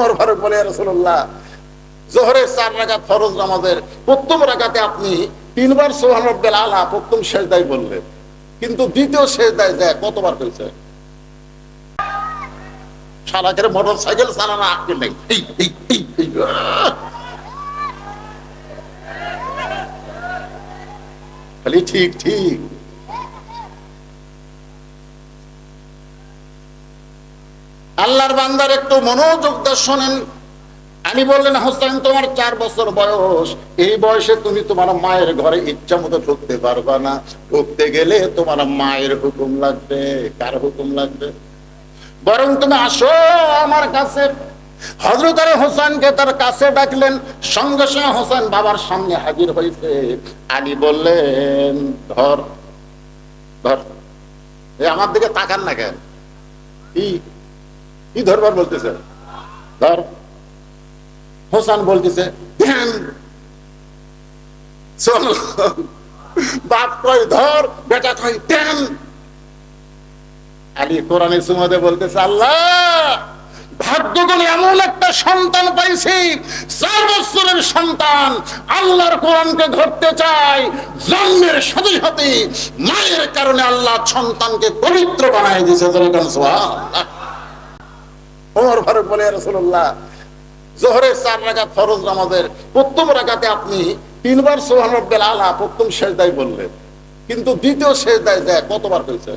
ওমর ফারুক বলে, ইয়া রাসূলুল্লাহ, যোহরের 4 রাকাত ফরজ নামাজের প্রথম রাকাতে আপনি 3 বার সুবহান রাব্বিল আলা প্রথম সিজদায় বললেন, কিন্তু দ্বিতীয় সিজদায় যায় কতবার কইছে? শালা করে মোটরসাইকেল চালানো আক্কেল নাই। খালি ঠিক ঠিক। আল্লাহর বান্দার একটু মনোযোগ দিয়ে শোনেন। আমি বললেন, হোসেন তোমার 4 বছর বয়স, এই বয়সে তুমি তোমার মায়ের ঘরে ইচ্ছা মতো ঢুকতে পারবা না। ঢুকতে গেলে তোমার মায়ের হুকুম লাগবে। কার হুকুম লাগবে? বরং তুমি আসো আমার কাছে। হযরত আলী হোসেনকে তার কাছে ডাকলেন। সঙ্গে সঙ্গে হোসেন বাবার সামনে হাজির হয়েছে। আলী বললেন, ধর ধর। আমার দিকে তাকান না কেন? কি ধরবার বলতেছে? ধর। হোসেন বলতেছে, চল। বাপ কয় ধর, বেটা কয় দেন। আলী কোরআনের সুমাদে বলতেছে, আল্লাহ ভাগ্য করে এমন একটা সন্তান পাইছি, 4 বছরের সন্তান আল্লাহর কোরআনকে ধরতে চায়। জন্মের সাথে সাথে মায়ের কারণে আল্লাহ সন্তানকে পবিত্র বানায় দিয়েছে। সুবহানাল্লাহ। ওমর ফারুক বলে, ইয়া রাসূলুল্লাহ, যোহরের 4 রাকাত ফরজ নামাজের প্রথম রাকাতে আপনি 3 বার সুবহান রাব্বিল আলা প্রথম সিজদায় বললেন, কিন্তু দ্বিতীয় সিজদায় যায় কতবার কইছে?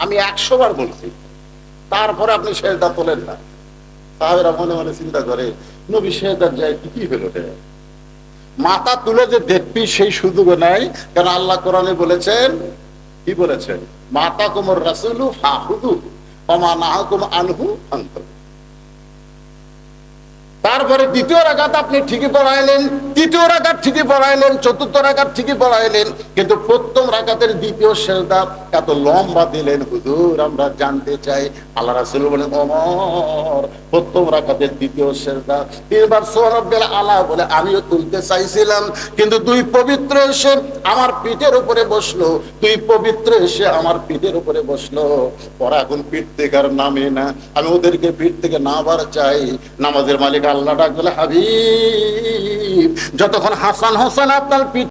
আমি 100 বার বলছি, তারপরে আপনি সিজদা তোলেন না। সাহাবীরা মনে মনে চিন্তা করে, নবী সিজদা যায় কি হলো রে? মাথা তুলে যে দেখবি সেই সুযোগ নাই, কারণ আল্লাহ কোরআনে বলেছেন, কি বলেছেন? মাতাকুমুর রাসূলু ফাখুযু ওয়া মা নাহাকুম আনহু ফান্তাহু। তারপরে দ্বিতীয় রাকাত আপনি ঠিকই পড়াইলেন, তৃতীয় রাকাত ঠিকই পড়াইলেন, চতুর্থ রাকাত ঠিকই পড়াইলেন, কিন্তু প্রথম রাকাতের দ্বিতীয় সিজদা এত লম্বা দিলেন। হুজুর আমরা জানতে চাই। আল্লাহ রাসূল বলেন, ওমর প্রথম রাকাতের দ্বিতীয় সিজদা 3 বার সুবহান রাব্বিল আলা বলে আমিও তুলতে চাইছিলাম, কিন্তু 2 পবিত্র এসে আমার পিঠের উপরে বসলো। 2 পবিত্র এসে আমার পিঠের উপরে বসলো। ওরা এখন পিঠ থেকে আর নামে না। আমি ওদেরকে পিঠ থেকে নামার চাই। নামাজের মালিক আল্লাহ ডাক বলে, হাবিব যতক্ষণ হাসান হোসেন আপনার পিঠ